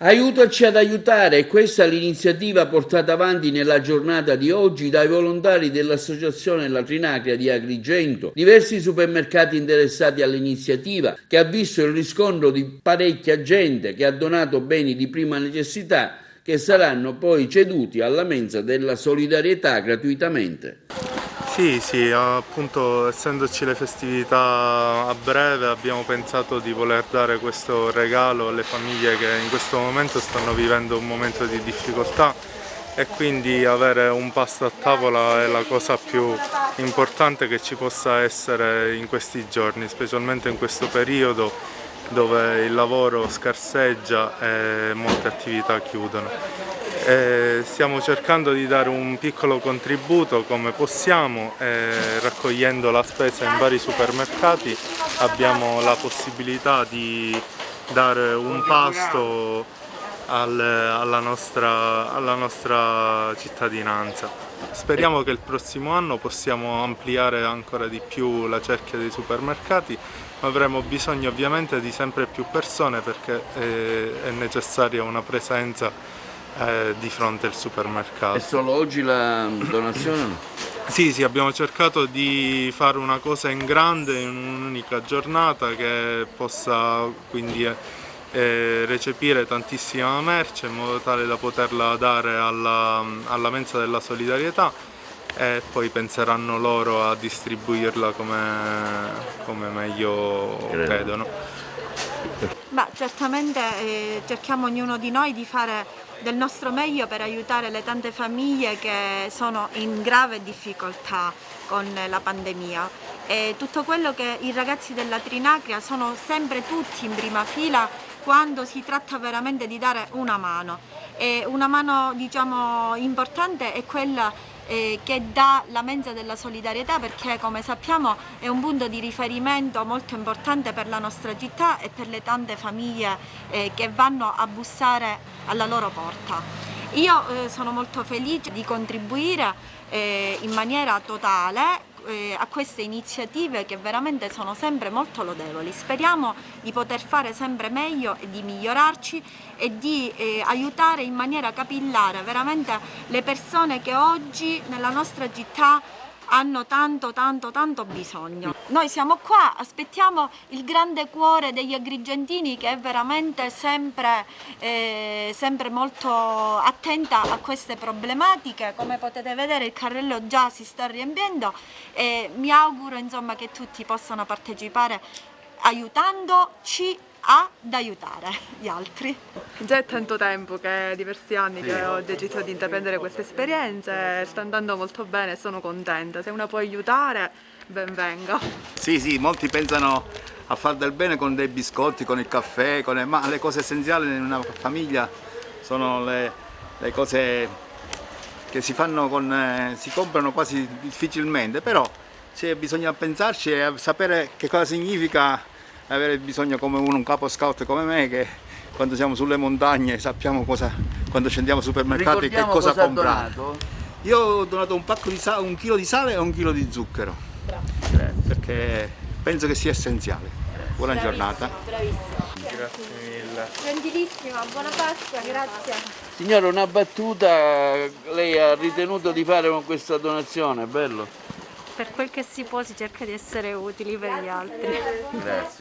Aiutaci ad aiutare, questa è l'iniziativa portata avanti nella giornata di oggi dai volontari dell'Associazione La Trinacria di Agrigento, diversi supermercati interessati all'iniziativa, che ha visto il riscontro di parecchia gente che ha donato beni di prima necessità che saranno poi ceduti alla mensa della solidarietà gratuitamente. Sì, appunto essendoci le festività a breve abbiamo pensato di voler dare questo regalo alle famiglie che in questo momento stanno vivendo un momento di difficoltà e quindi avere un pasto a tavola è la cosa più importante che ci possa essere in questi giorni, specialmente in questo periodo dove il lavoro scarseggia e molte attività chiudono. Stiamo cercando di dare un piccolo contributo come possiamo, raccogliendo la spesa in vari supermercati abbiamo la possibilità di dare un pasto alla nostra cittadinanza. Speriamo che il prossimo anno possiamo ampliare ancora di più la cerchia dei supermercati, ma avremo bisogno ovviamente di sempre più persone perché è necessaria una presenza di fronte al supermercato. È solo oggi la donazione? Sì, abbiamo cercato di fare una cosa in grande in un'unica giornata che possa quindi recepire tantissima merce in modo tale da poterla dare alla mensa della solidarietà e poi penseranno loro a distribuirla come meglio credono. Certamente cerchiamo ognuno di noi di fare del nostro meglio per aiutare le tante famiglie che sono in grave difficoltà con la pandemia e tutto quello che i ragazzi della Trinacria sono sempre tutti in prima fila quando si tratta veramente di dare una mano. E una mano importante è quella che dà la mensa della solidarietà perché come sappiamo è un punto di riferimento molto importante per la nostra città e per le tante famiglie che vanno a bussare alla loro porta. Io sono molto felice di contribuire in maniera totale a queste iniziative che veramente sono sempre molto lodevoli. Speriamo di poter fare sempre meglio e di migliorarci e di aiutare in maniera capillare veramente le persone che oggi nella nostra città hanno tanto bisogno. Noi siamo qua, aspettiamo il grande cuore degli agrigentini che è veramente sempre molto attenta a queste problematiche. Come potete vedere il carrello già si sta riempiendo e mi auguro insomma che tutti possano partecipare aiutandoci ad aiutare gli altri. Già è tanto tempo, diversi anni che ho deciso di intraprendere queste esperienze, sta andando molto bene e sono contenta. Se una può aiutare, ben venga. Sì, molti pensano a far del bene con dei biscotti, con il caffè, ma le cose essenziali in una famiglia sono le cose che si comprano quasi difficilmente, però bisogna pensarci e sapere che cosa significa avere bisogno come un capo scout come me che quando siamo sulle montagne sappiamo quando scendiamo al supermercato che cosa comprare. Io ho donato un pacco di sale, 1 chilo di sale e 1 chilo di zucchero. Grazie. Perché penso che sia essenziale. Buona giornata. Bravissimo. Grazie mille. Gentilissima, buona Pasqua, grazie. Signora, una battuta lei ha ritenuto di fare con questa donazione, bello? Per quel che si può si cerca di essere utili per gli altri. Grazie.